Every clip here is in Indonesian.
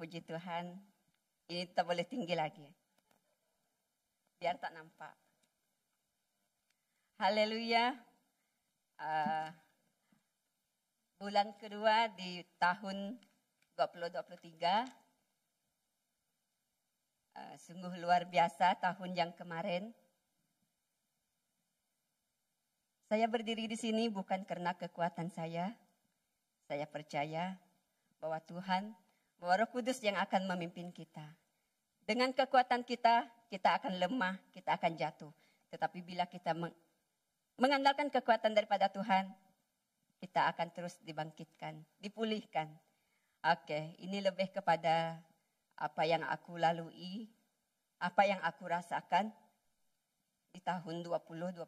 Puji Tuhan, ini tak boleh tinggi lagi. Biar tak nampak. Haleluya. Bulan kedua di tahun 2023. Sungguh luar biasa tahun yang kemarin. Saya berdiri di sini bukan karena kekuatan saya. Saya percaya bahwa Tuhan, bahwa Roh Kudus yang akan memimpin kita. Dengan kekuatan kita, kita akan lemah, kita akan jatuh. Tetapi bila kita mengandalkan kekuatan daripada Tuhan, kita akan terus dibangkitkan, dipulihkan. Oke, ini lebih kepada apa yang aku lalui, apa yang aku rasakan di tahun 2022.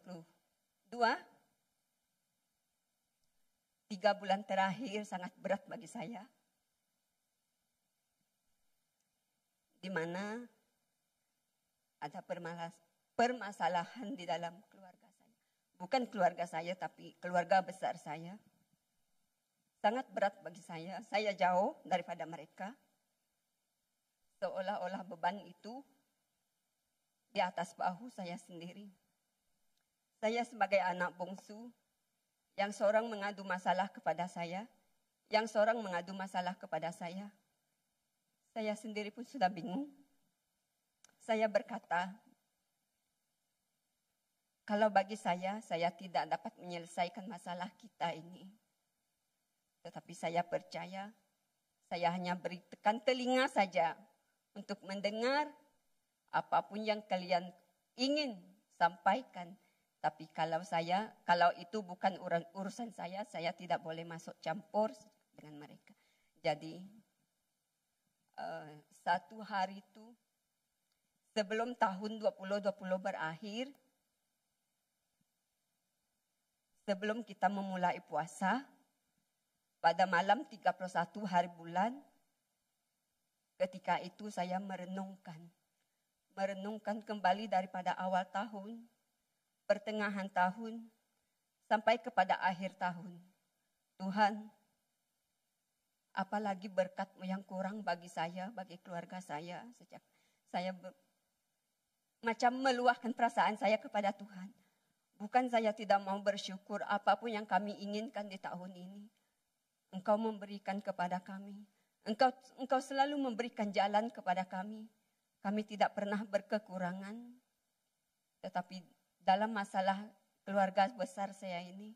3 bulan terakhir sangat berat bagi saya. Di mana ada permasalahan di dalam keluarga saya. Bukan keluarga saya, tapi keluarga besar saya. Sangat berat bagi saya. Saya jauh daripada mereka. Seolah-olah beban itu di atas bahu saya sendiri. Saya sebagai anak bungsu, yang seorang mengadu masalah kepada saya, yang seorang mengadu masalah kepada saya sendiri pun sudah bingung. Saya berkata, kalau bagi saya tidak dapat menyelesaikan masalah kita ini. Tetapi saya percaya, saya hanya berikan telinga saja untuk mendengar apapun yang kalian ingin sampaikan. Tapi kalau itu bukan urusan saya tidak boleh masuk campur dengan mereka. Jadi satu hari itu sebelum tahun 2020 berakhir, sebelum kita memulai puasa, pada malam 31 hari bulan, ketika itu saya merenungkan kembali daripada awal tahun, pertengahan tahun, sampai kepada akhir tahun. Tuhan, apalagi berkat-Mu yang kurang bagi saya, bagi keluarga saya. Sejak saya macam meluahkan perasaan saya kepada Tuhan. Bukan saya tidak mau bersyukur apapun yang kami inginkan di tahun ini. Engkau memberikan kepada kami. Engkau selalu memberikan jalan kepada kami. Kami tidak pernah berkekurangan. Tetapi dalam masalah keluarga besar saya ini,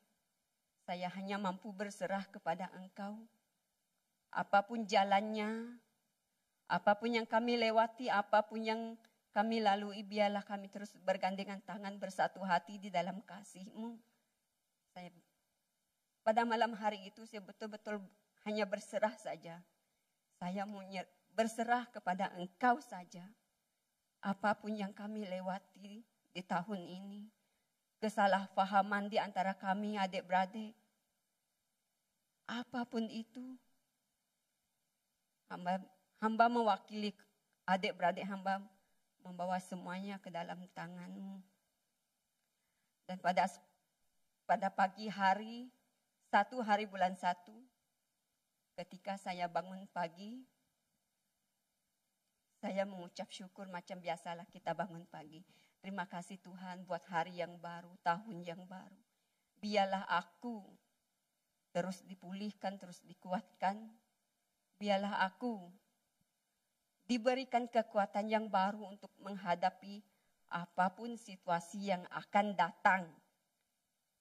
saya hanya mampu berserah kepada Engkau. Apapun jalannya, apapun yang kami lewati, apapun yang kami lalui, biarlah kami terus bergandengan tangan bersatu hati di dalam kasih-Mu. Pada malam hari itu saya betul-betul hanya berserah saja. Saya mau berserah kepada Engkau saja. Apapun yang kami lewati di tahun ini, kesalahpahaman di antara kami adik-beradik, apapun itu, hamba mewakili adik-beradik hamba, membawa semuanya ke dalam tangan-Mu. Dan pada pagi hari, 1 hari bulan 1, ketika saya bangun pagi, saya mengucap syukur macam biasalah kita bangun pagi. Terima kasih Tuhan buat hari yang baru, tahun yang baru. Biarlah aku terus dipulihkan, terus dikuatkan. Biarlah aku diberikan kekuatan yang baru untuk menghadapi apapun situasi yang akan datang.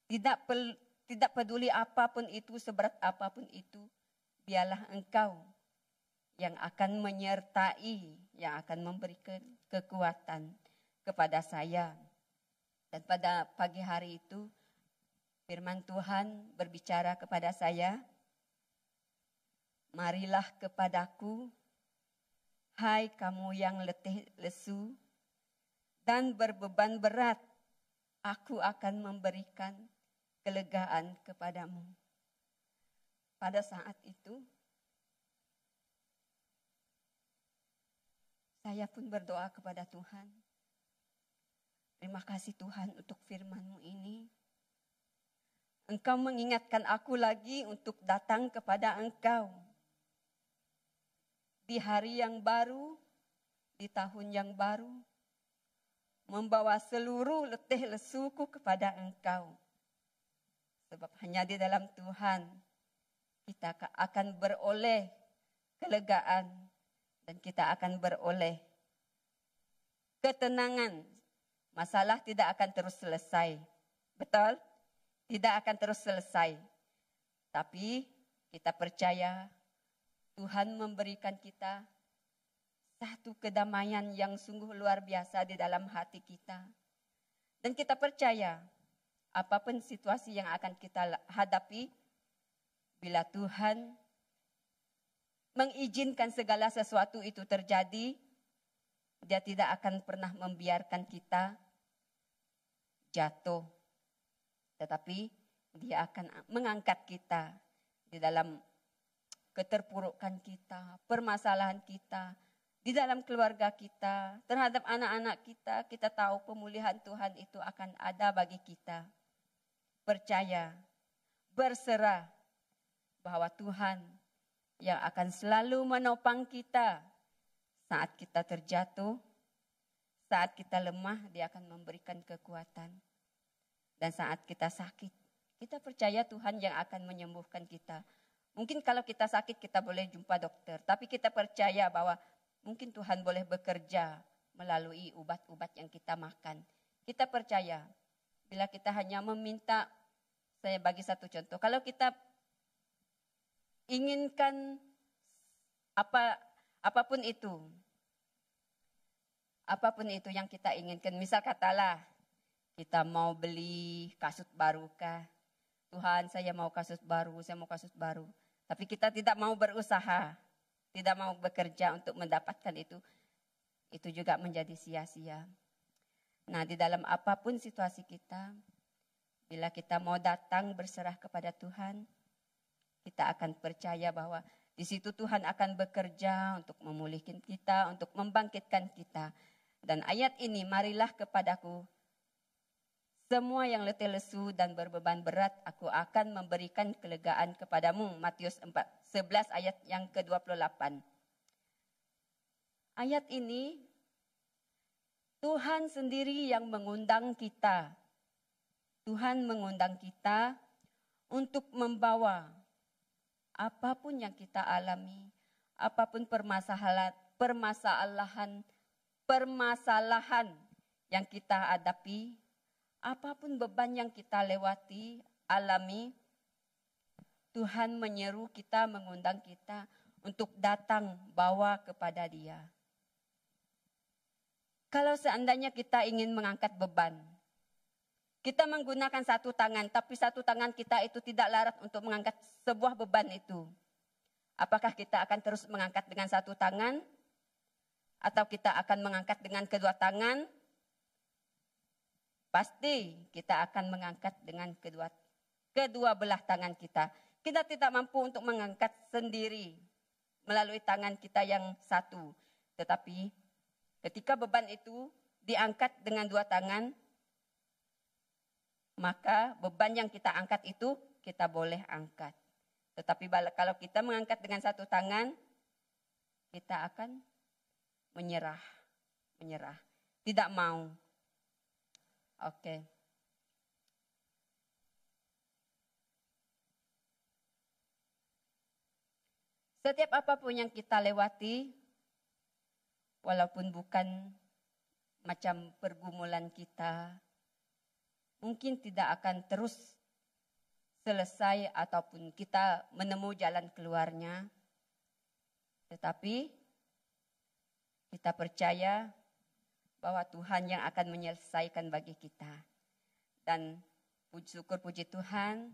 Tidak peduli apapun itu, seberat apapun itu, biarlah Engkau yang akan menyertai, yang akan memberikan kekuatan kepada saya. Dan pada pagi hari itu, firman Tuhan berbicara kepada saya, marilah kepadaku, hai kamu yang letih lesu dan berbeban berat, aku akan memberikan kelegaan kepadamu. Pada saat itu, saya pun berdoa kepada Tuhan. Terima kasih Tuhan untuk firman-Mu ini. Engkau mengingatkan aku lagi untuk datang kepada Engkau. di hari yang baru, di tahun yang baru, membawa seluruh letih lesuku kepada Engkau. Sebab hanya di dalam Tuhan kita akan beroleh kelegaan dan kita akan beroleh ketenangan. Masalah tidak akan terus selesai. Betul? Tidak akan terus selesai. Tapi kita percaya Tuhan memberikan kita satu kedamaian yang sungguh luar biasa di dalam hati kita. Dan kita percaya apapun situasi yang akan kita hadapi, bila Tuhan mengizinkan segala sesuatu itu terjadi, Dia tidak akan pernah membiarkan kita jatuh. Tetapi Dia akan mengangkat kita di dalam keterpurukan kita, permasalahan kita, di dalam keluarga kita, terhadap anak-anak kita. Kita tahu pemulihan Tuhan itu akan ada bagi kita. Percaya, berserah bahwa Tuhan yang akan selalu menopang kita saat kita terjatuh, saat kita lemah, Dia akan memberikan kekuatan. Dan saat kita sakit, kita percaya Tuhan yang akan menyembuhkan kita. Mungkin kalau kita sakit kita boleh jumpa dokter, tapi kita percaya bahwa mungkin Tuhan boleh bekerja melalui ubat-ubat yang kita makan. Kita percaya bila kita hanya meminta, saya bagi satu contoh, kalau kita inginkan apapun itu yang kita inginkan, misal katalah kita mau beli kasut baru kah? Tuhan, saya mau kasut baru. Tapi kita tidak mau berusaha, tidak mau bekerja untuk mendapatkan itu juga menjadi sia-sia. Nah, di dalam apapun situasi kita, bila kita mau datang berserah kepada Tuhan, kita akan percaya bahwa di situ Tuhan akan bekerja untuk memulihkan kita, untuk membangkitkan kita. Dan ayat ini, marilah kepadaku semua yang letih lesu dan berbeban berat, aku akan memberikan kelegaan kepadamu. Matius 11 ayat yang ke-28. Ayat ini, Tuhan sendiri yang mengundang kita. Tuhan mengundang kita untuk membawa apapun yang kita alami, apapun permasalahan yang kita hadapi, apapun beban yang kita lewati, alami, Tuhan menyeru kita, mengundang kita untuk datang bawa kepada Dia. Kalau seandainya kita ingin mengangkat beban, kita menggunakan satu tangan, tapi satu tangan kita itu tidak larat untuk mengangkat sebuah beban itu. Apakah kita akan terus mengangkat dengan satu tangan? Atau kita akan mengangkat dengan kedua tangan? Pasti kita akan mengangkat dengan kedua belah tangan kita. Kita tidak mampu untuk mengangkat sendiri melalui tangan kita yang satu. Tetapi ketika beban itu diangkat dengan dua tangan, maka beban yang kita angkat itu kita boleh angkat. Tetapi kalau kita mengangkat dengan satu tangan, kita akan menyerah. Tidak mau. Oke. Setiap apapun yang kita lewati, walaupun bukan macam pergumulan kita, mungkin tidak akan terus selesai ataupun kita menemui jalan keluarnya. Tetapi kita percaya bahwa Tuhan yang akan menyelesaikan bagi kita. Dan syukur puji Tuhan,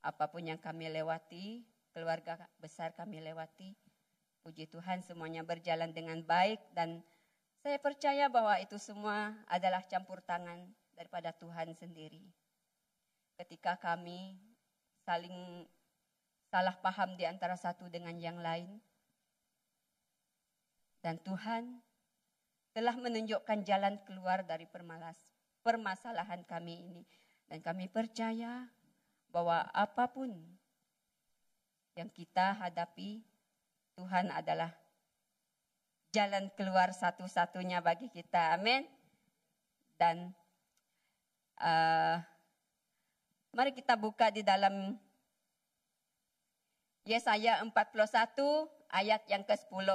apapun yang kami lewati, keluarga besar kami lewati, puji Tuhan semuanya berjalan dengan baik. Dan saya percaya bahwa itu semua adalah campur tangan daripada Tuhan sendiri. Ketika kami saling salah paham di antara satu dengan yang lain, dan Tuhan telah menunjukkan jalan keluar dari permasalahan kami ini. Dan kami percaya bahwa apapun yang kita hadapi, Tuhan adalah jalan keluar satu-satunya bagi kita. Amin. Dan mari kita buka di dalam Yesaya 41 ayat yang ke-10.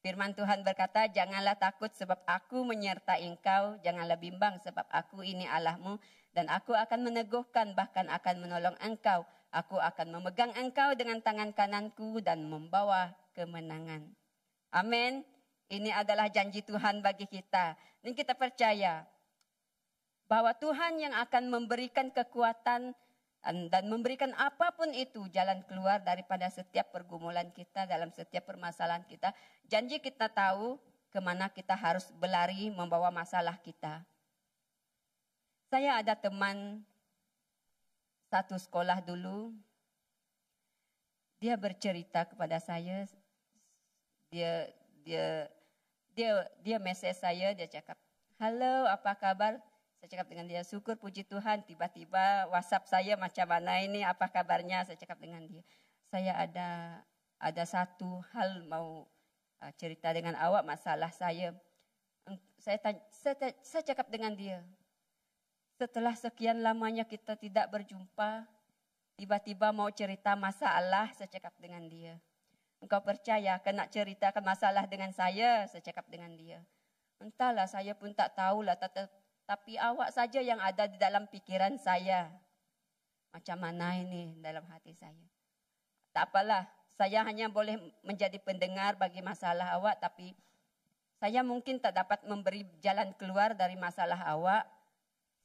Firman Tuhan berkata, janganlah takut sebab aku menyertai engkau, janganlah bimbang sebab aku ini Allahmu, dan aku akan meneguhkan bahkan akan menolong engkau. Aku akan memegang engkau dengan tangan kananku dan membawa kemenangan. Amin. Ini adalah janji Tuhan bagi kita. Dan kita percaya bahwa Tuhan yang akan memberikan kekuatan dan memberikan apapun itu jalan keluar daripada setiap pergumulan kita, dalam setiap permasalahan kita. Janji kita tahu kemana kita harus berlari membawa masalah kita. Saya ada teman satu sekolah dulu, dia bercerita kepada saya, dia message saya, dia cakap, halo apa kabar? Saya cakap dengan dia, syukur puji Tuhan, tiba-tiba WhatsApp saya macam mana ini, apa kabarnya? Saya cakap dengan dia, saya ada satu hal mau cerita dengan awak, masalah saya. Saya cakap dengan dia, setelah sekian lamanya kita tidak berjumpa, tiba-tiba mau cerita masalah, saya cakap dengan dia. Engkau percaya kena ceritakan masalah dengan saya cakap dengan dia. Entahlah, saya pun tak tahulah, tapi awak saja yang ada di dalam pikiran saya. Macam mana ini dalam hati saya. Tak apalah, saya hanya boleh menjadi pendengar bagi masalah awak, tapi saya mungkin tak dapat memberi jalan keluar dari masalah awak,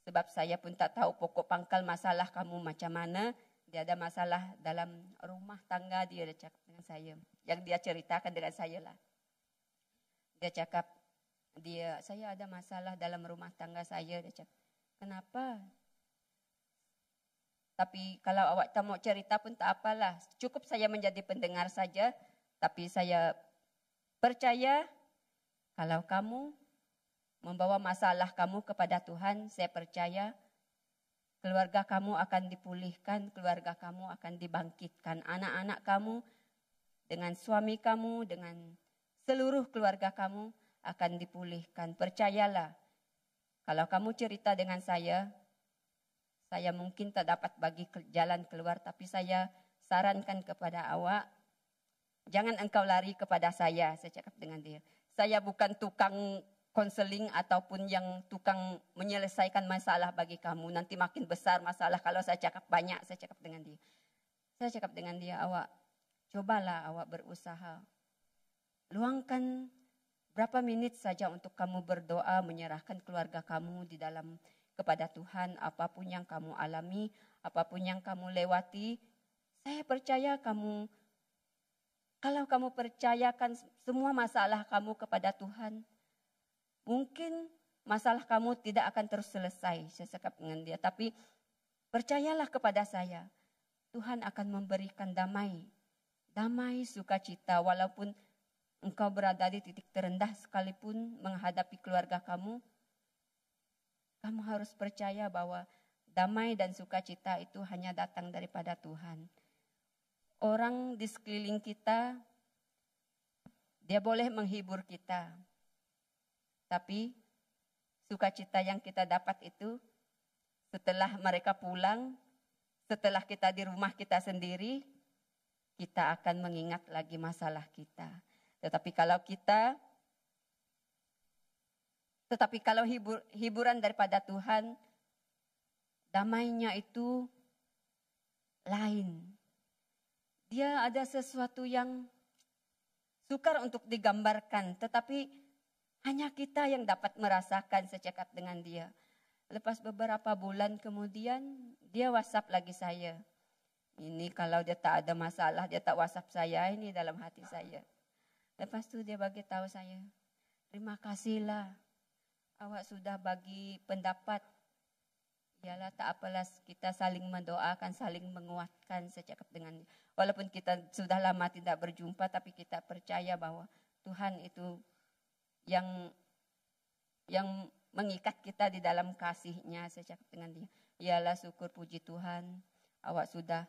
sebab saya pun tak tahu pokok pangkal masalah kamu macam mana. Dia ada masalah dalam rumah tangga, dia cakap dengan saya. Yang dia ceritakan dengan saya lah. Dia cakap, saya ada masalah dalam rumah tangga saya. Dia cakap, kenapa? Tapi kalau awak tak mau cerita pun tak apalah. Cukup saya menjadi pendengar saja. Tapi saya percaya kalau kamu membawa masalah kamu kepada Tuhan, saya percaya keluarga kamu akan dipulihkan, keluarga kamu akan dibangkitkan. Anak-anak kamu dengan suami kamu, dengan seluruh keluarga kamu akan dipulihkan. Percayalah, kalau kamu cerita dengan saya mungkin tak dapat bagi jalan keluar, tapi saya sarankan kepada awak, jangan engkau lari kepada saya cakap dengan dia. Saya bukan tukang konseling ataupun yang tukang menyelesaikan masalah bagi kamu. Nanti makin besar masalah kalau saya cakap banyak, saya cakap dengan dia. Saya cakap dengan dia, awak cobalah awak berusaha. Luangkan berapa menit saja untuk kamu berdoa, menyerahkan keluarga kamu di dalam kepada Tuhan, apapun yang kamu alami, apapun yang kamu lewati. Saya percaya kalau kamu percayakan semua masalah kamu kepada Tuhan, mungkin masalah kamu tidak akan terus selesai, saya cakap dengan dia. Tapi percayalah kepada saya, Tuhan akan memberikan damai, sukacita, walaupun engkau berada di titik terendah sekalipun menghadapi keluarga kamu. Kamu harus percaya bahwa damai dan sukacita itu hanya datang daripada Tuhan. Orang di sekeliling kita, dia boleh menghibur kita. Tapi sukacita yang kita dapat itu setelah mereka pulang, setelah kita di rumah kita sendiri, kita akan mengingat lagi masalah kita. Tetapi kalau hiburan daripada Tuhan, damainya itu lain. Dia ada sesuatu yang sukar untuk digambarkan, tetapi hanya kita yang dapat merasakan, saya cakap dengan dia. Lepas beberapa bulan kemudian, dia WhatsApp lagi saya. Ini kalau dia tak ada masalah, dia tak WhatsApp saya, ini dalam hati saya. Lepas itu dia bagi tahu saya, terima kasihlah. Awak sudah bagi pendapat. Yalah, tak apalah, kita saling mendoakan, saling menguatkan, saya cakap dengan dia. Walaupun kita sudah lama tidak berjumpa, tapi kita percaya bahwa Tuhan itu yang mengikat kita di dalam kasih-Nya, saya cakap dengan dia. Yalah, syukur puji Tuhan, awak sudah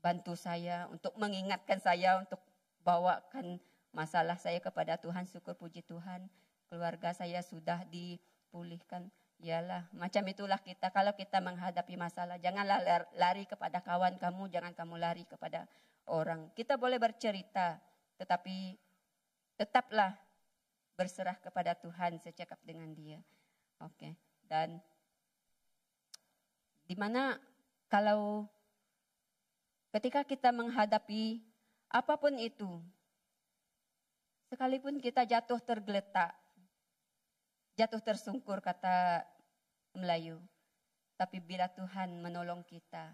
bantu saya untuk mengingatkan saya untuk bawakan masalah saya kepada Tuhan, syukur puji Tuhan, keluarga saya sudah dipulihkan. Yalah, macam itulah kita kalau kita menghadapi masalah. Janganlah lari kepada kawan kamu, jangan kamu lari kepada orang. Kita boleh bercerita, tetapi tetaplah berserah kepada Tuhan, secakap dengan Dia. Oke. Dan dimana kalau ketika kita menghadapi apapun itu, sekalipun kita jatuh tergeletak, jatuh tersungkur kata Melayu. Tapi bila Tuhan menolong kita,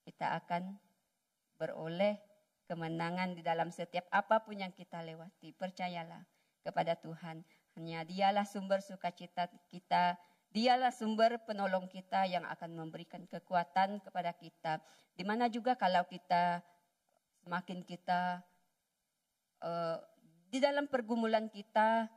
kita akan beroleh kemenangan di dalam setiap apapun yang kita lewati. Percayalah kepada Tuhan. Hanya Dialah sumber sukacita kita. Dialah sumber penolong kita yang akan memberikan kekuatan kepada kita. Di mana juga kalau kita semakin kita di dalam pergumulan kita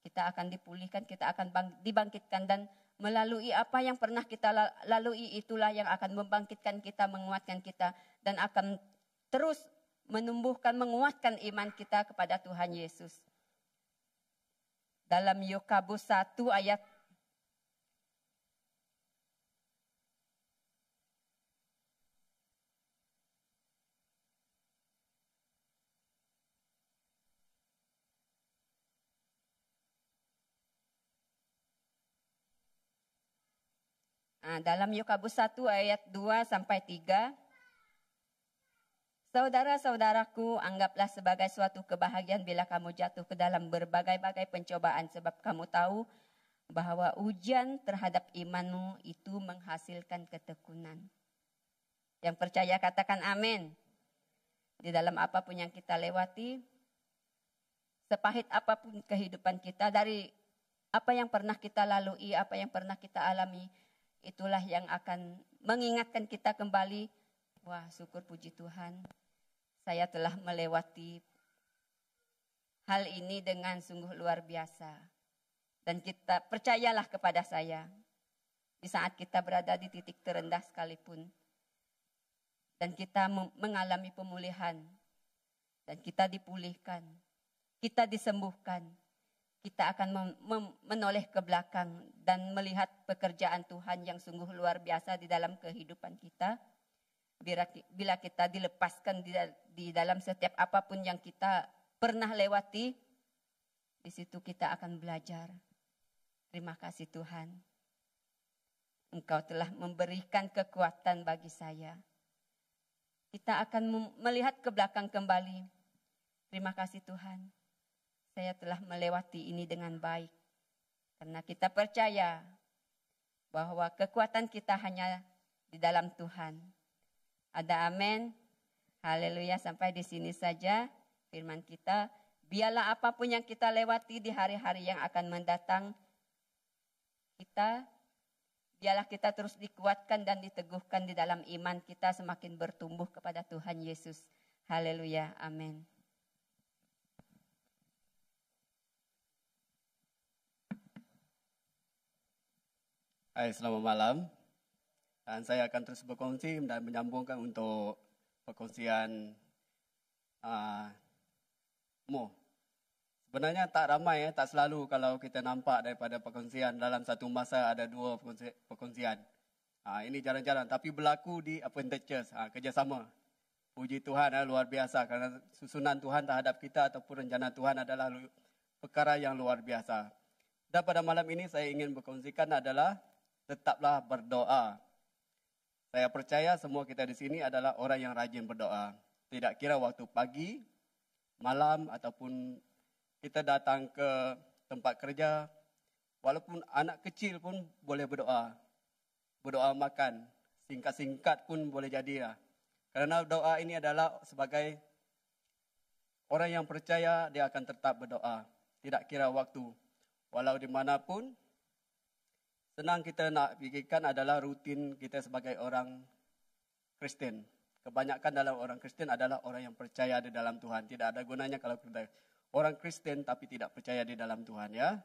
akan dipulihkan, kita akan dibangkitkan, dan melalui apa yang pernah kita lalui itulah yang akan membangkitkan kita, menguatkan kita, dan akan terus menumbuhkan, menguatkan iman kita kepada Tuhan Yesus. Dalam Yakobus 1 ayat dalam Yakobus 1 ayat 2 sampai 3. Saudara-saudaraku, anggaplah sebagai suatu kebahagiaan bila kamu jatuh ke dalam berbagai-bagai pencobaan, sebab kamu tahu bahwa ujian terhadap imanmu itu menghasilkan ketekunan. Yang percaya katakan amin. Di dalam apapun yang kita lewati, sepahit apapun kehidupan kita, dari apa yang pernah kita lalui, apa yang pernah kita alami, itulah yang akan mengingatkan kita kembali, wah syukur puji Tuhan, saya telah melewati hal ini dengan sungguh luar biasa. Dan kita percayalah kepada saya, di saat kita berada di titik terendah sekalipun, dan kita mengalami pemulihan, dan kita dipulihkan, kita disembuhkan, kita akan menoleh ke belakang dan melihat pekerjaan Tuhan yang sungguh luar biasa di dalam kehidupan kita. Bila kita dilepaskan di dalam setiap apapun yang kita pernah lewati, di situ kita akan belajar. Terima kasih Tuhan, Engkau telah memberikan kekuatan bagi saya. Kita akan melihat ke belakang kembali. Terima kasih Tuhan, saya telah melewati ini dengan baik. Karena kita percaya bahwa kekuatan kita hanya di dalam Tuhan. Ada amin? Haleluya, sampai di sini saja firman kita. Biarlah apapun yang kita lewati di hari-hari yang akan mendatang, biarlah kita terus dikuatkan dan diteguhkan di dalam iman kita, semakin bertumbuh kepada Tuhan Yesus. Haleluya, amin. Hai, selamat malam. Dan saya akan terus berkongsi dan menyambungkan untuk perkongsian Mo. Sebenarnya tak ramai, tak selalu kalau kita nampak daripada perkongsian dalam satu masa ada dua perkongsian. Ini jarang-jarang, tapi berlaku di Appointed Church, kerjasama. Puji Tuhan, luar biasa kerana susunan Tuhan terhadap kita ataupun rencana Tuhan adalah perkara yang luar biasa. Dan pada malam ini saya ingin berkongsikan adalah tetaplah berdoa. Saya percaya semua kita di sini adalah orang yang rajin berdoa. Tidak kira waktu pagi, malam ataupun kita datang ke tempat kerja. Walaupun anak kecil pun boleh berdoa. Berdoa makan. Singkat-singkat pun boleh jadi. Kerana doa ini adalah sebagai orang yang percaya, dia akan tetap berdoa. Tidak kira waktu. Walau dimanapun, senang kita nak fikirkan adalah rutin kita sebagai orang Kristen. Kebanyakan dalam orang Kristen adalah orang yang percaya di dalam Tuhan. Tidak ada gunanya kalau kita orang Kristen tapi tidak percaya di dalam Tuhan, ya.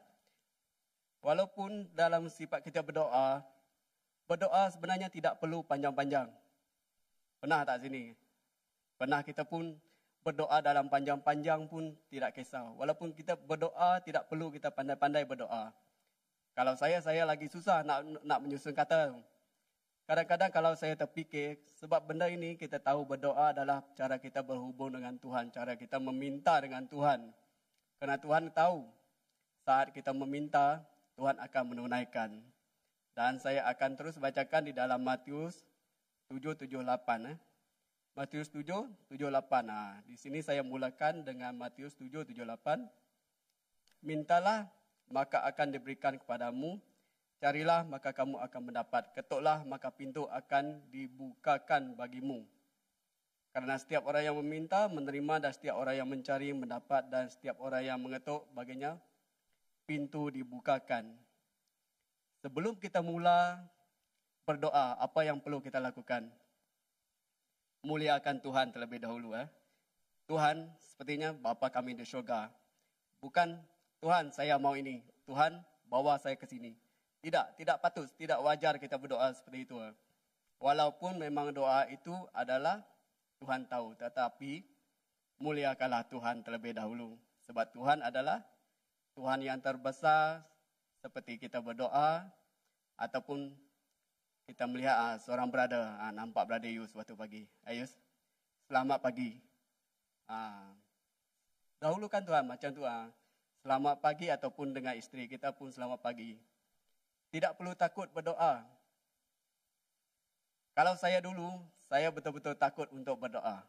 Walaupun dalam sifat kita berdoa sebenarnya tidak perlu panjang-panjang. Pernah tak sini? Pernah kita pun berdoa dalam panjang-panjang pun tidak kisah. Walaupun kita berdoa, tidak perlu kita pandai-pandai berdoa. Kalau saya lagi susah nak menyusun kata. Kadang-kadang kalau saya terfikir, sebab benda ini kita tahu berdoa adalah cara kita berhubung dengan Tuhan, cara kita meminta dengan Tuhan. Kerana Tuhan tahu saat kita meminta, Tuhan akan menunaikan. Dan saya akan terus bacakan di dalam Matius 7:78. Matius 7:78. Di sini saya mulakan dengan Matius 7:78. Mintalah, maka akan diberikan kepadamu. Carilah, maka kamu akan mendapat. Ketuklah, maka pintu akan dibukakan bagimu. Karena setiap orang yang meminta, menerima, dan setiap orang yang mencari, mendapat, dan setiap orang yang mengetuk, baginya pintu dibukakan. Sebelum kita mula berdoa, apa yang perlu kita lakukan? Muliakan Tuhan terlebih dahulu. Tuhan, sepertinya Bapa kami di syurga. Bukan, Tuhan saya mau ini. Tuhan, bawa saya ke sini. Tidak patut, tidak wajar kita berdoa seperti itu. Walaupun memang doa itu adalah Tuhan tahu. Tetapi muliakanlah Tuhan terlebih dahulu. Sebab Tuhan adalah Tuhan yang terbesar. Seperti kita berdoa. Ataupun kita melihat seorang brother. Nampak brother Yus waktu pagi. Yus, selamat pagi. Dahulukan Tuhan macam tu. Selamat pagi ataupun dengan isteri kita pun selamat pagi. Tidak perlu takut berdoa. Kalau saya dulu, saya betul-betul takut untuk berdoa.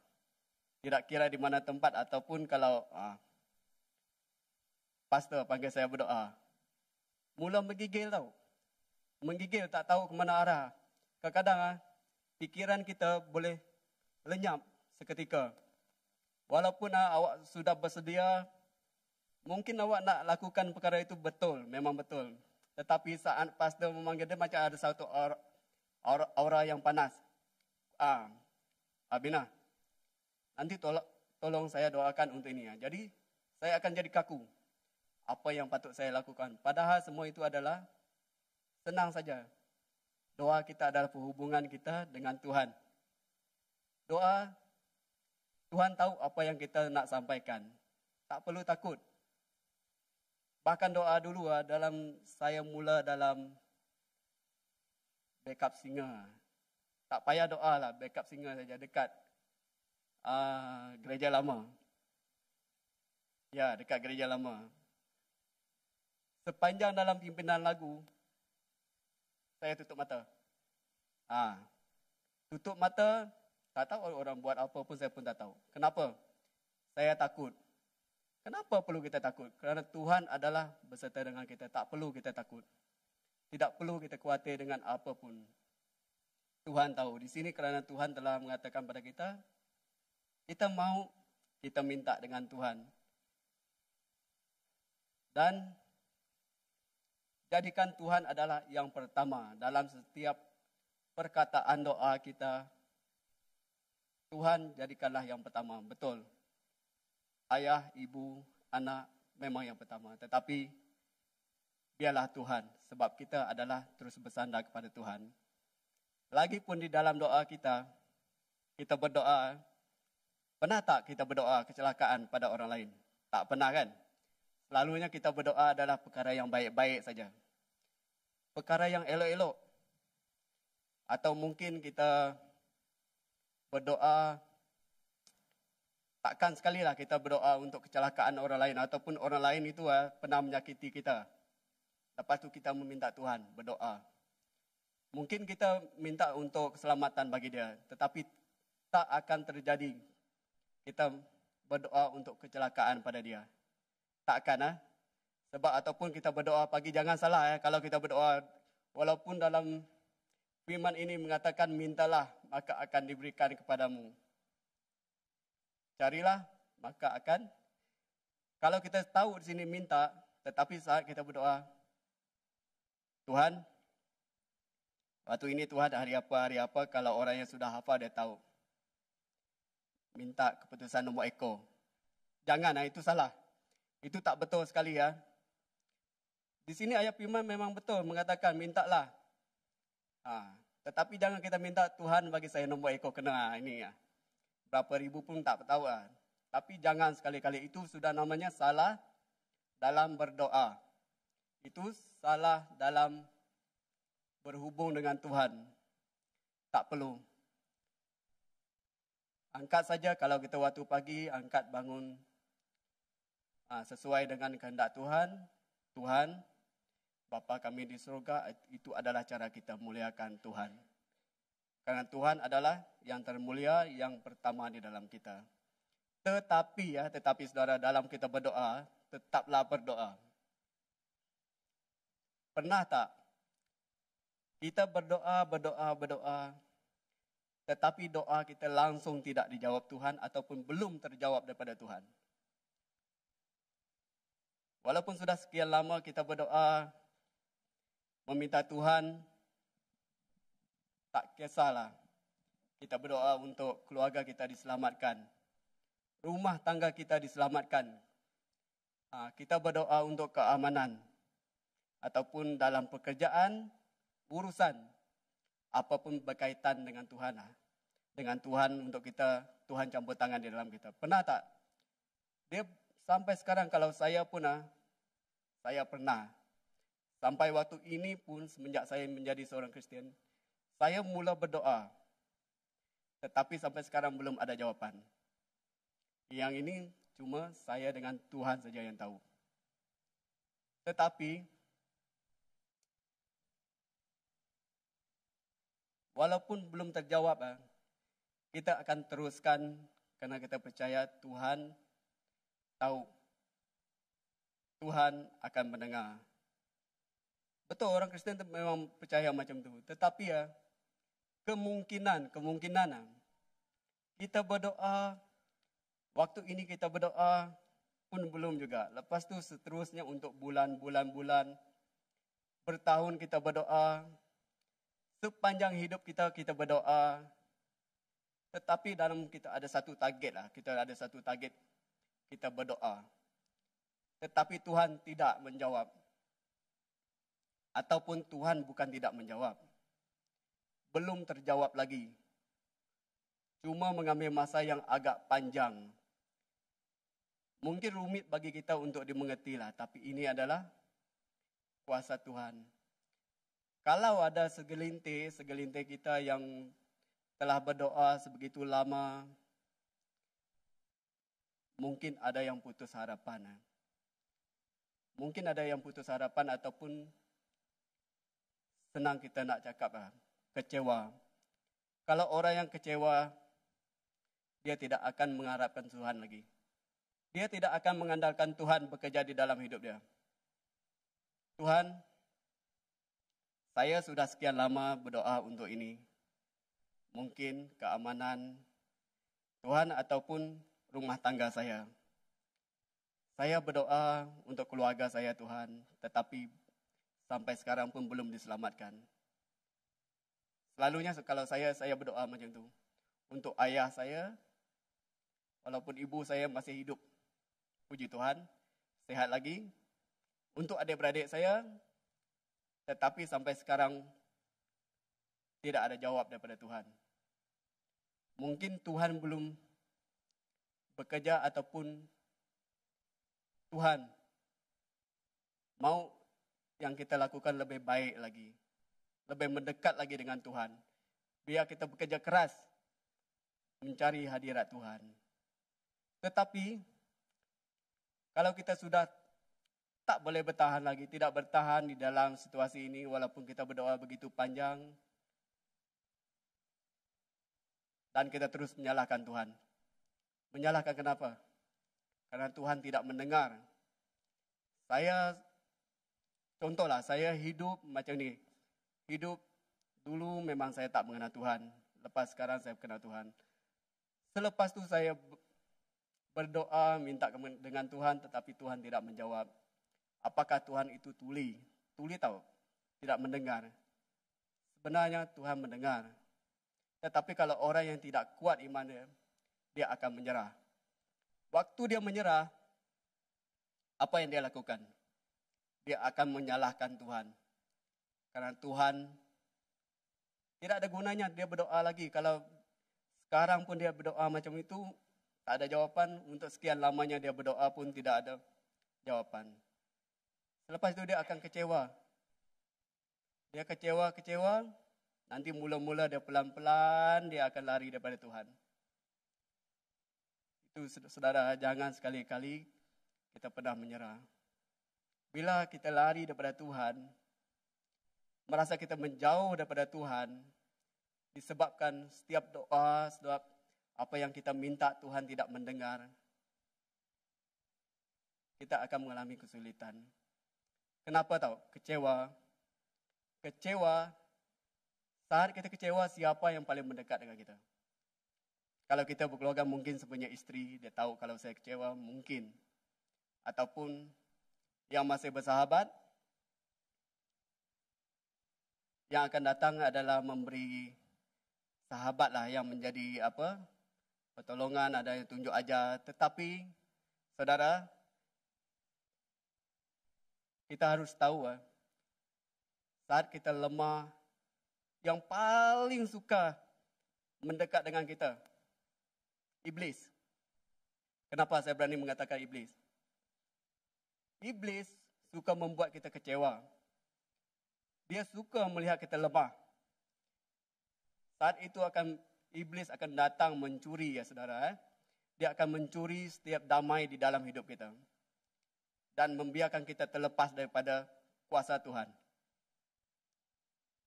Tidak kira di mana tempat ataupun kalau pastor panggil saya berdoa. Mula menggigil tau. Menggigil tak tahu ke mana arah. Kadang-kadang pikiran kita boleh lenyap seketika. Walaupun awak sudah bersedia, mungkin awak nak lakukan perkara itu betul, memang betul. Tetapi saat pastor memanggil dia macam ada satu aura yang panas. Bina, nanti tolong saya doakan untuk ini. Jadi saya akan jadi kaku. Apa yang patut saya lakukan? Padahal semua itu adalah senang saja. Doa kita adalah perhubungan kita dengan Tuhan. Doa, Tuhan tahu apa yang kita nak sampaikan. Tak perlu takut. Bahkan doa dulu saya mula dalam backup singer. Tak payah doa lah, backup singer saja dekat gereja lama. Ya, dekat gereja lama. Sepanjang dalam pimpinan lagu, saya tutup mata. Tutup mata, tak tahu orang buat apa pun saya pun tak tahu. Kenapa? Saya takut. Kenapa perlu kita takut? Kerana Tuhan adalah beserta dengan kita. Tak perlu kita takut. Tidak perlu kita khawatir dengan apa pun. Tuhan tahu. Di sini kerana Tuhan telah mengatakan pada kita, kita mau, kita minta dengan Tuhan. Dan jadikan Tuhan adalah yang pertama dalam setiap perkataan doa kita. Tuhan jadikanlah yang pertama. Betul. Ayah, ibu, anak memang yang pertama. Tetapi biarlah Tuhan. Sebab kita adalah terus bersandar kepada Tuhan. Lagipun di dalam doa kita berdoa. Pernah tak kita berdoa kecelakaan pada orang lain? Tak pernah kan? Selalunya kita berdoa adalah perkara yang baik-baik saja. Perkara yang elok-elok. Atau mungkin kita berdoa, takkan sekali lah kita berdoa untuk kecelakaan orang lain. Ataupun orang lain itu pernah menyakiti kita. Lepas tu kita meminta Tuhan berdoa. Mungkin kita minta untuk keselamatan bagi dia. Tetapi tak akan terjadi kita berdoa untuk kecelakaan pada dia. Takkan. Sebab ataupun kita berdoa pagi, jangan salah kalau kita berdoa. Walaupun dalam firman ini mengatakan mintalah, maka akan diberikan kepadamu. Carilah, maka akan. Kalau kita tahu di sini minta, tetapi saat kita berdoa, Tuhan, waktu ini Tuhan hari apa, kalau orang yang sudah hafal dia tahu. Minta keputusan nombor ekor. Jangan, itu salah. Itu tak betul sekali ya. Di sini ayat firman memang betul mengatakan mintalah. Tetapi jangan kita minta Tuhan bagi saya nombor ekor kena ini ya. Berapa ribu pun tak tahu. Tapi jangan sekali-kali, itu sudah namanya salah dalam berdoa. Itu salah dalam berhubung dengan Tuhan. Tak perlu. Angkat saja kalau kita waktu pagi, angkat bangun sesuai dengan kehendak Tuhan. Tuhan, Bapa kami di surga, itu adalah cara kita muliakan Tuhan. Karena Tuhan adalah yang termulia, yang pertama di dalam kita. Tetapi saudara, dalam kita berdoa, tetaplah berdoa. Pernah tak kita berdoa, tetapi doa kita langsung tidak dijawab Tuhan ataupun belum terjawab daripada Tuhan? Walaupun sudah sekian lama kita berdoa, meminta Tuhan, tak kisahlah. Kita berdoa untuk keluarga kita diselamatkan, rumah tangga kita diselamatkan. Kita berdoa untuk keamanan, ataupun dalam pekerjaan, urusan, apapun berkaitan dengan Tuhan. Dengan Tuhan untuk kita, Tuhan campur tangan di dalam kita. Pernah tak? Dia sampai sekarang kalau saya pun, saya pernah. Sampai waktu ini pun semenjak saya menjadi seorang Kristian, saya mula berdoa. Tetapi sampai sekarang belum ada jawapan. Yang ini cuma saya dengan Tuhan saja yang tahu. Tetapi walaupun belum terjawab, kita akan teruskan karena kita percaya Tuhan tahu. Tuhan akan mendengar. Betul, orang Kristen memang percaya macam itu. Tetapi kemungkinan kita berdoa, waktu ini kita berdoa pun belum juga. Lepas tu seterusnya untuk bulan-bulan, bertahun kita berdoa. Sepanjang hidup kita berdoa. Tetapi dalam kita ada satu target kita berdoa. Tetapi Tuhan tidak menjawab. Ataupun Tuhan bukan tidak menjawab. Belum terjawab lagi. Cuma mengambil masa yang agak panjang. Mungkin rumit bagi kita untuk dimengerti lah. Tapi ini adalah kuasa Tuhan. Kalau ada segelintir kita yang telah berdoa sebegitu lama, mungkin ada yang putus harapan. Mungkin ada yang putus harapan ataupun senang kita nak cakap, kecewa. Kalau orang yang kecewa, dia tidak akan mengharapkan Tuhan lagi. Dia tidak akan mengandalkan Tuhan bekerja di dalam hidup dia. Tuhan, saya sudah sekian lama berdoa untuk ini. Mungkin keamanan Tuhan ataupun rumah tangga saya. Saya berdoa untuk keluarga saya Tuhan, tetapi sampai sekarang pun belum diselamatkan. Selalunya kalau saya berdoa macam itu. Untuk ayah saya, walaupun ibu saya masih hidup, puji Tuhan, sehat lagi. Untuk adik-beradik saya, tetapi sampai sekarang tidak ada jawab daripada Tuhan. Mungkin Tuhan belum bekerja ataupun Tuhan mau yang kita lakukan lebih baik lagi. Lebih mendekat lagi dengan Tuhan. Biar kita bekerja keras mencari hadirat Tuhan. Tetapi kalau kita sudah tak boleh bertahan lagi, tidak bertahan di dalam situasi ini walaupun kita berdoa begitu panjang, dan kita terus menyalahkan Tuhan. Menyalahkan kenapa? Karena Tuhan tidak mendengar. Contohlah, saya hidup macam ni. Hidup dulu memang saya tak mengenal Tuhan. Lepas sekarang saya kenal Tuhan. Selepas tu saya berdoa, minta dengan Tuhan, tetapi Tuhan tidak menjawab. Apakah Tuhan itu tuli? Tuli tahu? Tidak mendengar. Sebenarnya Tuhan mendengar. Tetapi kalau orang yang tidak kuat imannya, dia akan menyerah. Waktu dia menyerah, apa yang dia lakukan? Dia akan menyalahkan Tuhan. Karena Tuhan tidak ada gunanya dia berdoa lagi. Kalau sekarang pun dia berdoa macam itu, Tak ada jawapan, untuk sekian lamanya dia berdoa pun tidak ada jawapan. Selepas itu dia akan kecewa. Dia kecewa, nanti mula-mula dia pelan-pelan dia akan lari daripada Tuhan. Itu saudara, jangan sekali-kali kita pernah menyerah. Bila kita lari daripada Tuhan, merasa kita menjauh daripada Tuhan, disebabkan setiap doa, setiap apa yang kita minta Tuhan tidak mendengar, kita akan mengalami kesulitan. Kenapa tahu? Kecewa, saat kita kecewa, siapa yang paling mendekat dengan kita? Kalau kita berkeluarga, mungkin sepunya istri, dia tahu kalau saya kecewa, mungkin. Ataupun yang masih bersahabat, yang akan datang adalah memberi sahabat lah yang menjadi pertolongan, ada yang tunjuk ajar. Tetapi, saudara, kita harus tahu, saat kita lemah, yang paling suka mendekat dengan kita, iblis. Kenapa saya berani mengatakan iblis? Iblis suka membuat kita kecewa. Dia suka melihat kita lemah. Saat itu iblis akan datang mencuri, ya saudara. Dia akan mencuri setiap damai di dalam hidup kita. Dan membiarkan kita terlepas daripada kuasa Tuhan.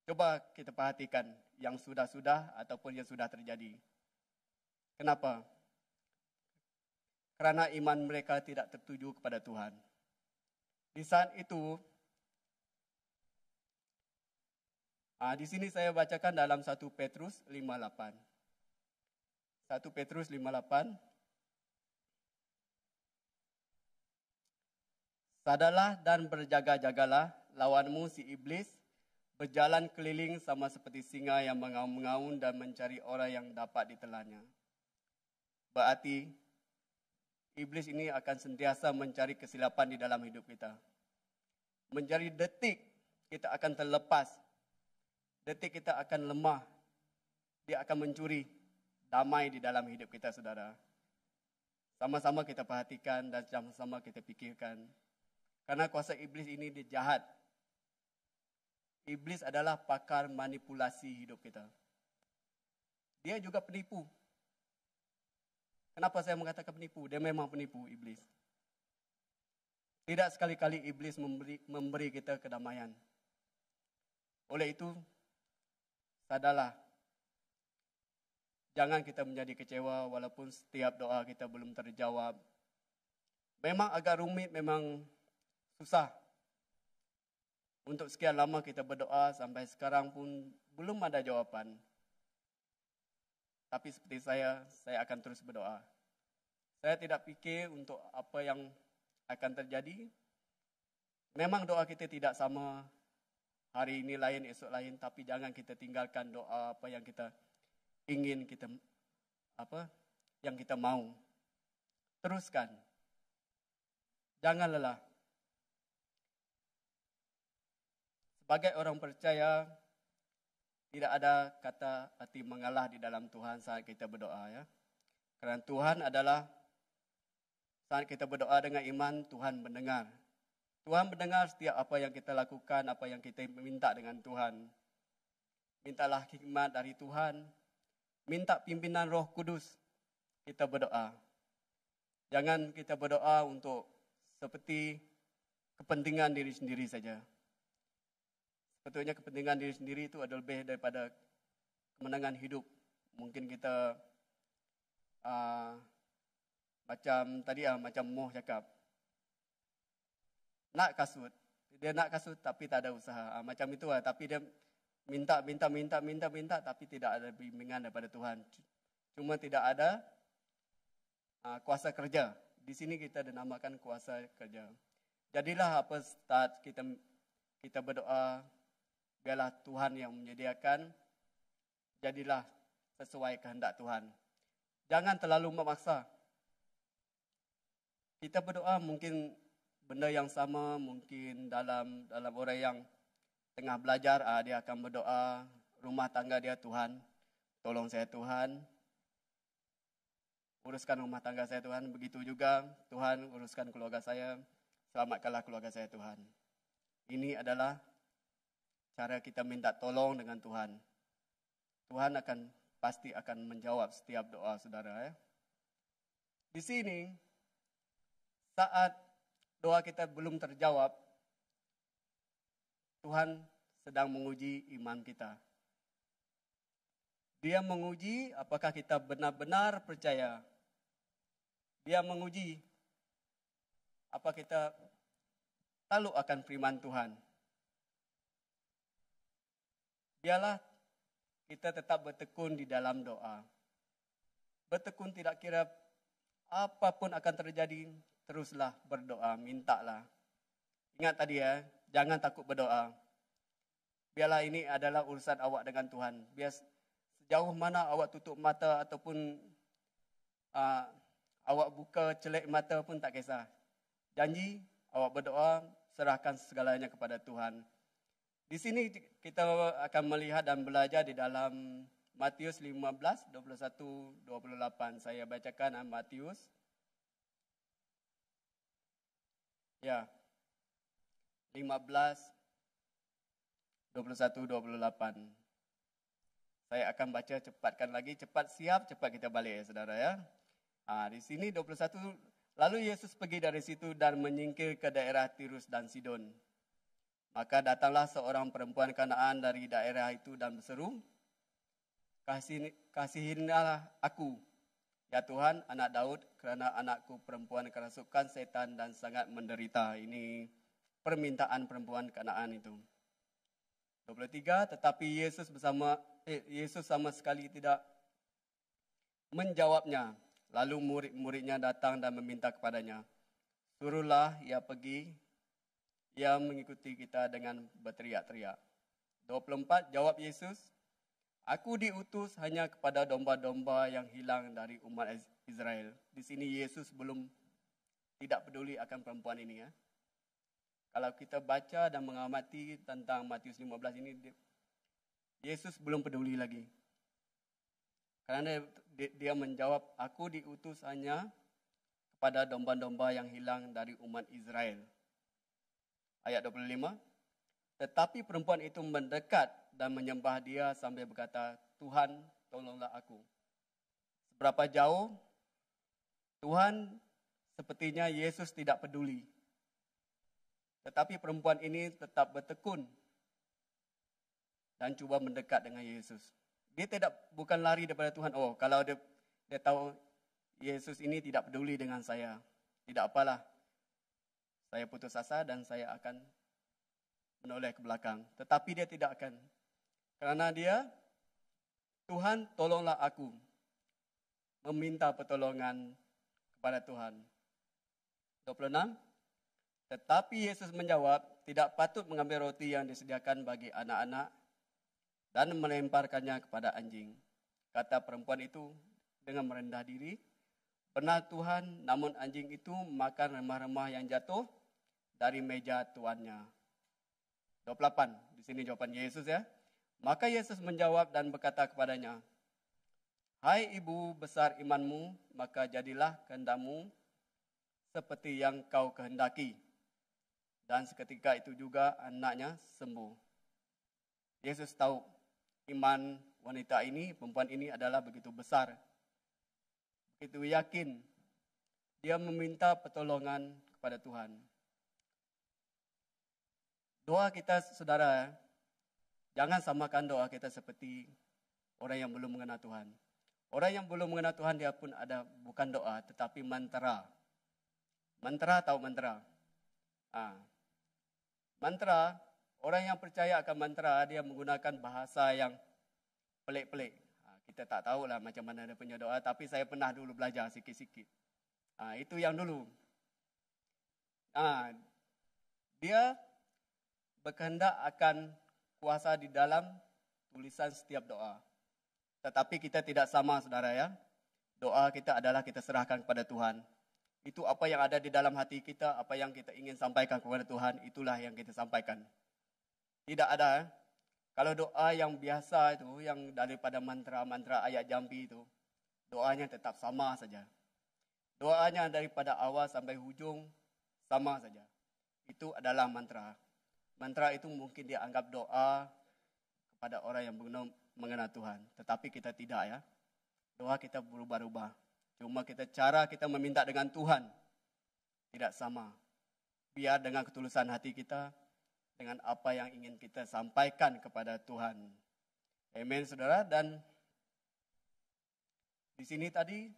Coba kita perhatikan yang sudah-sudah ataupun yang sudah terjadi. Kenapa? Karena iman mereka tidak tertuju kepada Tuhan. Di saat itu, di sini saya bacakan dalam 1 Petrus 5:8. 1 Petrus 5:8. Sadarlah dan berjaga-jagalah, lawanmu si iblis berjalan keliling sama seperti singa yang mengaum-ngaum dan mencari orang yang dapat ditelannya. Berarti, iblis ini akan sentiasa mencari kesilapan di dalam hidup kita. Mencari detik kita akan terlepas. Detik kita akan lemah. Dia akan mencuri damai di dalam hidup kita, saudara. Sama-sama kita perhatikan dan sama-sama kita fikirkan. Karena kuasa iblis ini dia jahat. Iblis adalah pakar manipulasi hidup kita. Dia juga penipu. Kenapa saya mengatakan penipu? Dia memang penipu, iblis. Tidak sekali-kali iblis memberi kita kedamaian. Oleh itu, sadarlah. Jangan kita menjadi kecewa walaupun setiap doa kita belum terjawab. Memang agak rumit, memang susah. Untuk sekian lama kita berdoa, sampai sekarang pun belum ada jawaban. Tapi seperti saya akan terus berdoa. Saya tidak fikir untuk apa yang akan terjadi. Memang doa kita tidak sama, hari ini lain, esok lain. Tapi jangan kita tinggalkan doa apa yang kita ingin, yang kita mau. Teruskan. Jangan lelah. Sebagai orang percaya, tidak ada kata hati mengalah di dalam Tuhan saat kita berdoa, ya. Karena Tuhan adalah, saat kita berdoa dengan iman, Tuhan mendengar. Tuhan mendengar setiap apa yang kita lakukan, apa yang kita minta dengan Tuhan. Mintalah hikmat dari Tuhan. Minta pimpinan Roh Kudus. Kita berdoa. Jangan kita berdoa untuk seperti kepentingan diri sendiri saja. Sebetulnya kepentingan diri sendiri itu adalah lebih daripada kemenangan hidup. Mungkin kita macam Moh cakap, nak kasut. Dia nak kasut tapi tak ada usaha. Macam itu lah. Tapi dia minta, tapi tidak ada bimbingan daripada Tuhan. Cuma tidak ada kuasa kerja. Di sini kita dinamakan kuasa kerja. Jadilah apa saat kita berdoa, biarlah Tuhan yang menyediakan, jadilah sesuai kehendak Tuhan. Jangan terlalu memaksa. Kita berdoa mungkin benda yang sama, mungkin dalam orang yang tengah belajar, dia akan berdoa, rumah tangga dia, Tuhan, tolong saya Tuhan. uruskan rumah tangga saya Tuhan. Begitu juga Tuhan uruskan keluarga saya. Selamatkanlah keluarga saya Tuhan. Ini adalah cara kita minta tolong dengan Tuhan. Tuhan pasti akan menjawab setiap doa saudara ya. Di sini saat doa kita belum terjawab, Tuhan sedang menguji iman kita. Dia menguji apakah kita benar-benar percaya. Dia menguji apa kita tahu akan firman Tuhan. Biarlah kita tetap bertekun di dalam doa. Bertekun tidak kira apapun akan terjadi, teruslah berdoa, mintalah. Ingat tadi ya, jangan takut berdoa. Biarlah ini adalah urusan awak dengan Tuhan. Biar sejauh mana awak tutup mata ataupun awak buka celik mata pun tak kisah. Janji awak berdoa, serahkan segalanya kepada Tuhan. Di sini kita akan melihat dan belajar di dalam Matius 15, 21, 28. Saya bacakan Matius. Ya, 15, 21, 28. Saya akan baca cepatkan lagi. Cepat siap, cepat kita balik ya saudara ya. Di sini 21. Lalu Yesus pergi dari situ dan menyingkir ke daerah Tirus dan Sidon. Maka datanglah seorang perempuan Kanaan dari daerah itu dan berseru, "Kasihinilah aku, ya Tuhan, anak Daud, kerana anakku perempuan kerasukan setan dan sangat menderita." Ini permintaan perempuan Kanaan itu. 23, tetapi Yesus sama sekali tidak menjawabnya. Lalu murid-muridnya datang dan meminta kepadanya, "Suruhlah ia pergi." Ia mengikuti kita dengan berteriak-teriak. 24, jawab Yesus, "Aku diutus hanya kepada domba-domba yang hilang dari umat Israel." Di sini Yesus belum tidak peduli akan perempuan ini ya. Kalau kita baca dan mengamati tentang Matius 15 ini, Yesus belum peduli lagi. Karena dia menjawab, "Aku diutus hanya kepada domba-domba yang hilang dari umat Israel." Ayat 25, tetapi perempuan itu mendekat dan menyembah dia sambil berkata, "Tuhan, tolonglah aku." Seberapa jauh, Tuhan sepertinya Yesus tidak peduli. Tetapi perempuan ini tetap bertekun dan cuba mendekat dengan Yesus. Dia bukan lari daripada Tuhan. Oh, kalau dia tahu Yesus ini tidak peduli dengan saya, tidak apalah. Saya putus asa dan saya akan menoleh ke belakang. Tetapi dia tidak akan. Karena dia, "Tuhan, tolonglah aku." Meminta pertolongan kepada Tuhan. 26. Tetapi Yesus menjawab, "Tidak patut mengambil roti yang disediakan bagi anak-anak dan melemparkannya kepada anjing." Kata perempuan itu dengan merendah diri, "Benar Tuhan, namun anjing itu makan remah-remah yang jatuh dari meja tuannya." 28, di sini jawaban Yesus ya. Maka Yesus menjawab dan berkata kepadanya, "Hai ibu, besar imanmu, maka jadilah kehendakmu seperti yang kau kehendaki." Dan seketika itu juga anaknya sembuh. Yesus tahu iman wanita ini, perempuan ini adalah begitu besar. Begitu yakin. Dia meminta pertolongan kepada Tuhan. Doa kita, saudara, jangan samakan doa kita seperti orang yang belum mengenal Tuhan. Orang yang belum mengenal Tuhan, dia pun ada bukan doa, tetapi mantra. Mantra tahu mantra? Mantra, orang yang percaya akan mantra, dia menggunakan bahasa yang pelik-pelik. Kita tak tahulah macam mana dia punya doa, tapi saya pernah dulu belajar sikit-sikit. Itu yang dulu. Dia berkehendak akan kuasa di dalam tulisan setiap doa. Tetapi kita tidak sama, saudara ya. Doa kita adalah kita serahkan kepada Tuhan. Itu apa yang ada di dalam hati kita, apa yang kita ingin sampaikan kepada Tuhan, itulah yang kita sampaikan. Tidak ada, kalau doa yang biasa itu, yang daripada mantra-mantra ayat jampi itu, doanya tetap sama saja. Doanya daripada awal sampai hujung sama saja. Itu adalah mantra. Mantra itu mungkin dianggap doa kepada orang yang belum mengenal Tuhan. Tetapi kita tidak ya. Doa kita berubah-ubah. Cuma cara kita meminta dengan Tuhan tidak sama. Biar dengan ketulusan hati kita, dengan apa yang ingin kita sampaikan kepada Tuhan. Amin, saudara. Dan di sini tadi,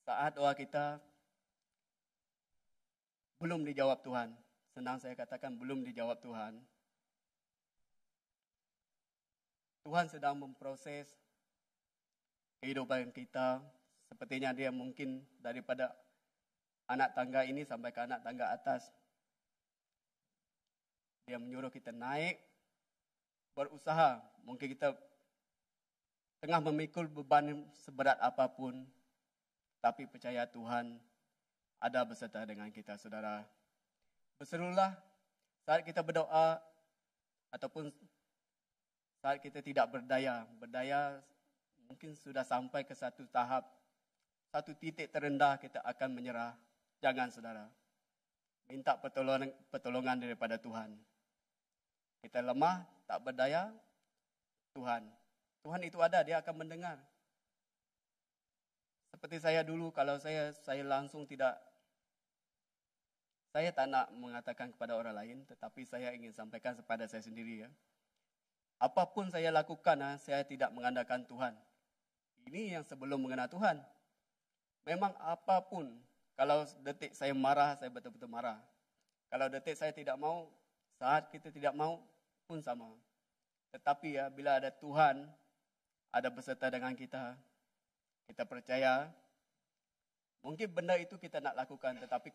saat doa kita belum dijawab Tuhan. Senang saya katakan belum dijawab Tuhan. Tuhan sedang memproses kehidupan kita. Sepertinya dia mungkin daripada anak tangga ini sampai ke anak tangga atas. Dia menyuruh kita naik, berusaha. Mungkin kita tengah memikul beban seberat apapun. Tapi percaya Tuhan ada beserta dengan kita, saudara. Berserulah saat kita berdoa ataupun saat kita tidak berdaya. Berdaya mungkin sudah sampai ke satu tahap, satu titik terendah kita akan menyerah. Jangan, saudara. Minta pertolongan daripada Tuhan. Kita lemah, tak berdaya, Tuhan itu ada, dia akan mendengar. Seperti saya dulu, kalau saya langsung tidak, saya tak nak mengatakan kepada orang lain, tetapi saya ingin sampaikan kepada saya sendiri ya. Apapun saya lakukan, saya tidak mengandalkan Tuhan. Ini yang sebelum mengenal Tuhan. Memang apapun, kalau detik saya marah, saya betul-betul marah. Kalau detik saya tidak mau, saat kita tidak mau pun sama. Tetapi ya, bila ada Tuhan, ada beserta dengan kita, kita percaya, mungkin benda itu kita nak lakukan, tetapi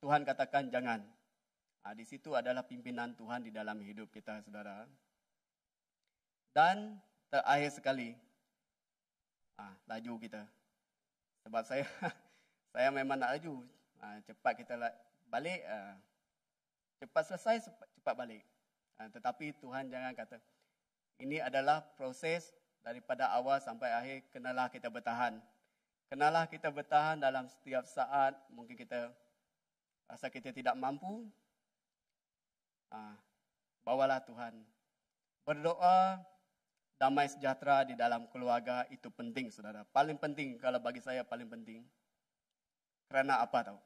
Tuhan katakan jangan. Di situ adalah pimpinan Tuhan di dalam hidup kita, saudara. Dan terakhir sekali, laju kita. Sebab saya memang nak laju. Cepat kita balik, cepat selesai, cepat balik. Tetapi Tuhan jangan kata, ini adalah proses daripada awal sampai akhir, kenalah kita bertahan. Kenalah kita bertahan dalam setiap saat, mungkin kita rasa kita tidak mampu. Bawalah Tuhan. Berdoa, damai sejahtera di dalam keluarga itu penting, saudara. Paling penting, kalau bagi saya paling penting. Kerana apa tahu?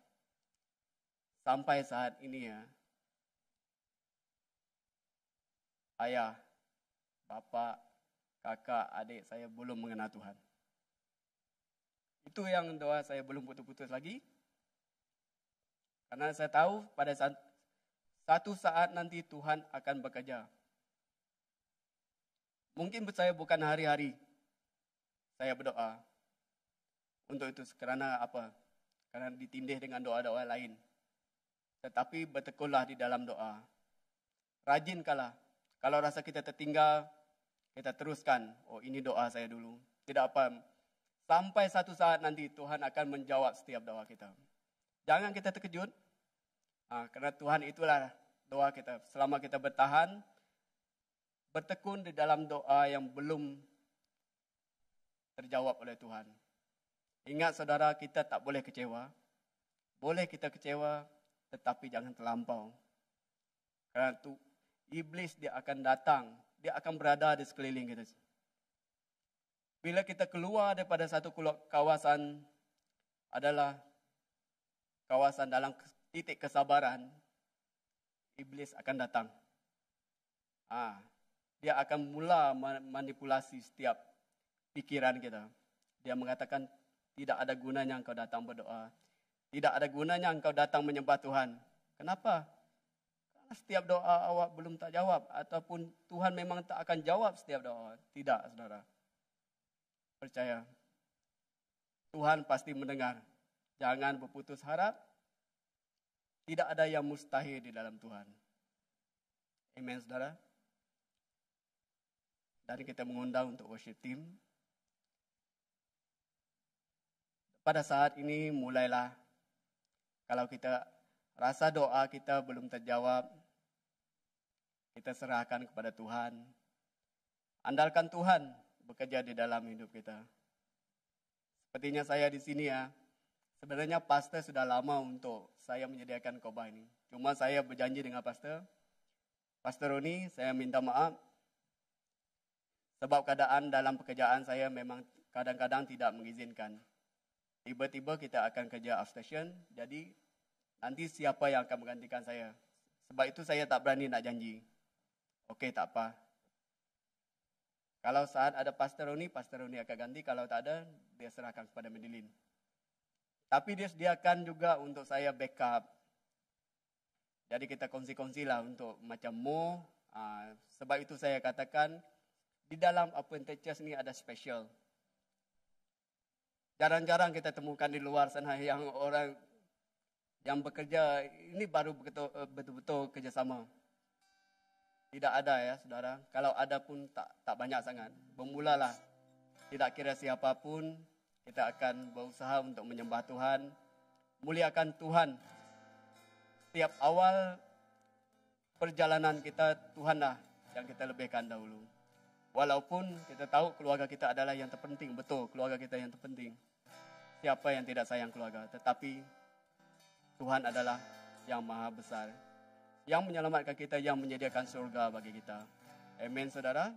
Sampai saat ini ya, ayah, bapa, kakak, adik saya belum mengenal Tuhan. Itu yang doa saya belum putus-putus lagi. Karena saya tahu pada satu saat nanti Tuhan akan bekerja. Mungkin saya bukan hari-hari saya berdoa. Untuk itu kerana apa? Karena ditindih dengan doa-doa lain. Tetapi bertekunlah di dalam doa. Rajinkanlah. Kalau rasa kita tertinggal, kita teruskan. Oh, ini doa saya dulu. Tidak apa. Sampai satu saat nanti Tuhan akan menjawab setiap doa kita. Jangan kita terkejut. Karena Tuhan itulah doa kita. Selama kita bertahan, bertekun di dalam doa yang belum terjawab oleh Tuhan. Ingat saudara, kita tak boleh kecewa. Boleh kita kecewa, tetapi jangan terlampau. Karena itu, iblis dia akan datang. Dia akan berada di sekeliling kita. Bila kita keluar daripada satu kawasan adalah kawasan dalam titik kesabaran, iblis akan datang. Dia akan mula manipulasi setiap pikiran kita. Dia mengatakan, tidak ada gunanya engkau datang berdoa. Tidak ada gunanya engkau datang menyembah Tuhan. Kenapa? Karena setiap doa awak belum tak jawab. Ataupun Tuhan memang tak akan jawab setiap doa. Tidak, saudara. Percaya. Tuhan pasti mendengar. Jangan berputus harap. Tidak ada yang mustahil di dalam Tuhan. Amen, saudara. Dan kita mengundang untuk worship team. Pada saat ini mulailah, kalau kita rasa doa kita belum terjawab, kita serahkan kepada Tuhan. Andalkan Tuhan bekerja di dalam hidup kita. sepertinya saya di sini ya. Sebenarnya pastor sudah lama untuk saya menyediakan khotbah ini. Cuma saya berjanji dengan pastor Roni, saya minta maaf. Sebab keadaan dalam pekerjaan saya memang kadang-kadang tidak mengizinkan. Tiba-tiba kita akan kerja off station, jadi nanti siapa yang akan menggantikan saya? Sebab itu saya tak berani nak janji. Okey, tak apa. Kalau saat ada Pastor Roni akan ganti. Kalau tak ada, dia serahkan kepada Madeline. Tapi dia sediakan juga untuk saya backup. Jadi kita kongsi-kongsilah untuk macam Mo. Sebab itu saya katakan, di dalam Appointed Church ni ada special. Jarang-jarang kita temukan di luar sana yang orang yang bekerja, ini baru betul-betul kerjasama. Tidak ada ya saudara. Kalau ada pun tak banyak sangat. Bermulalah. Tidak kira siapapun, kita akan berusaha untuk menyembah Tuhan. Muliakan Tuhan. Setiap awal perjalanan kita, Tuhanlah yang kita lebihkan dahulu. Walaupun kita tahu keluarga kita adalah yang terpenting. Betul, keluarga kita yang terpenting. Siapa yang tidak sayang keluarga. Tetapi Tuhan adalah yang maha besar. Yang menyelamatkan kita, yang menyediakan surga bagi kita. Amin, saudara.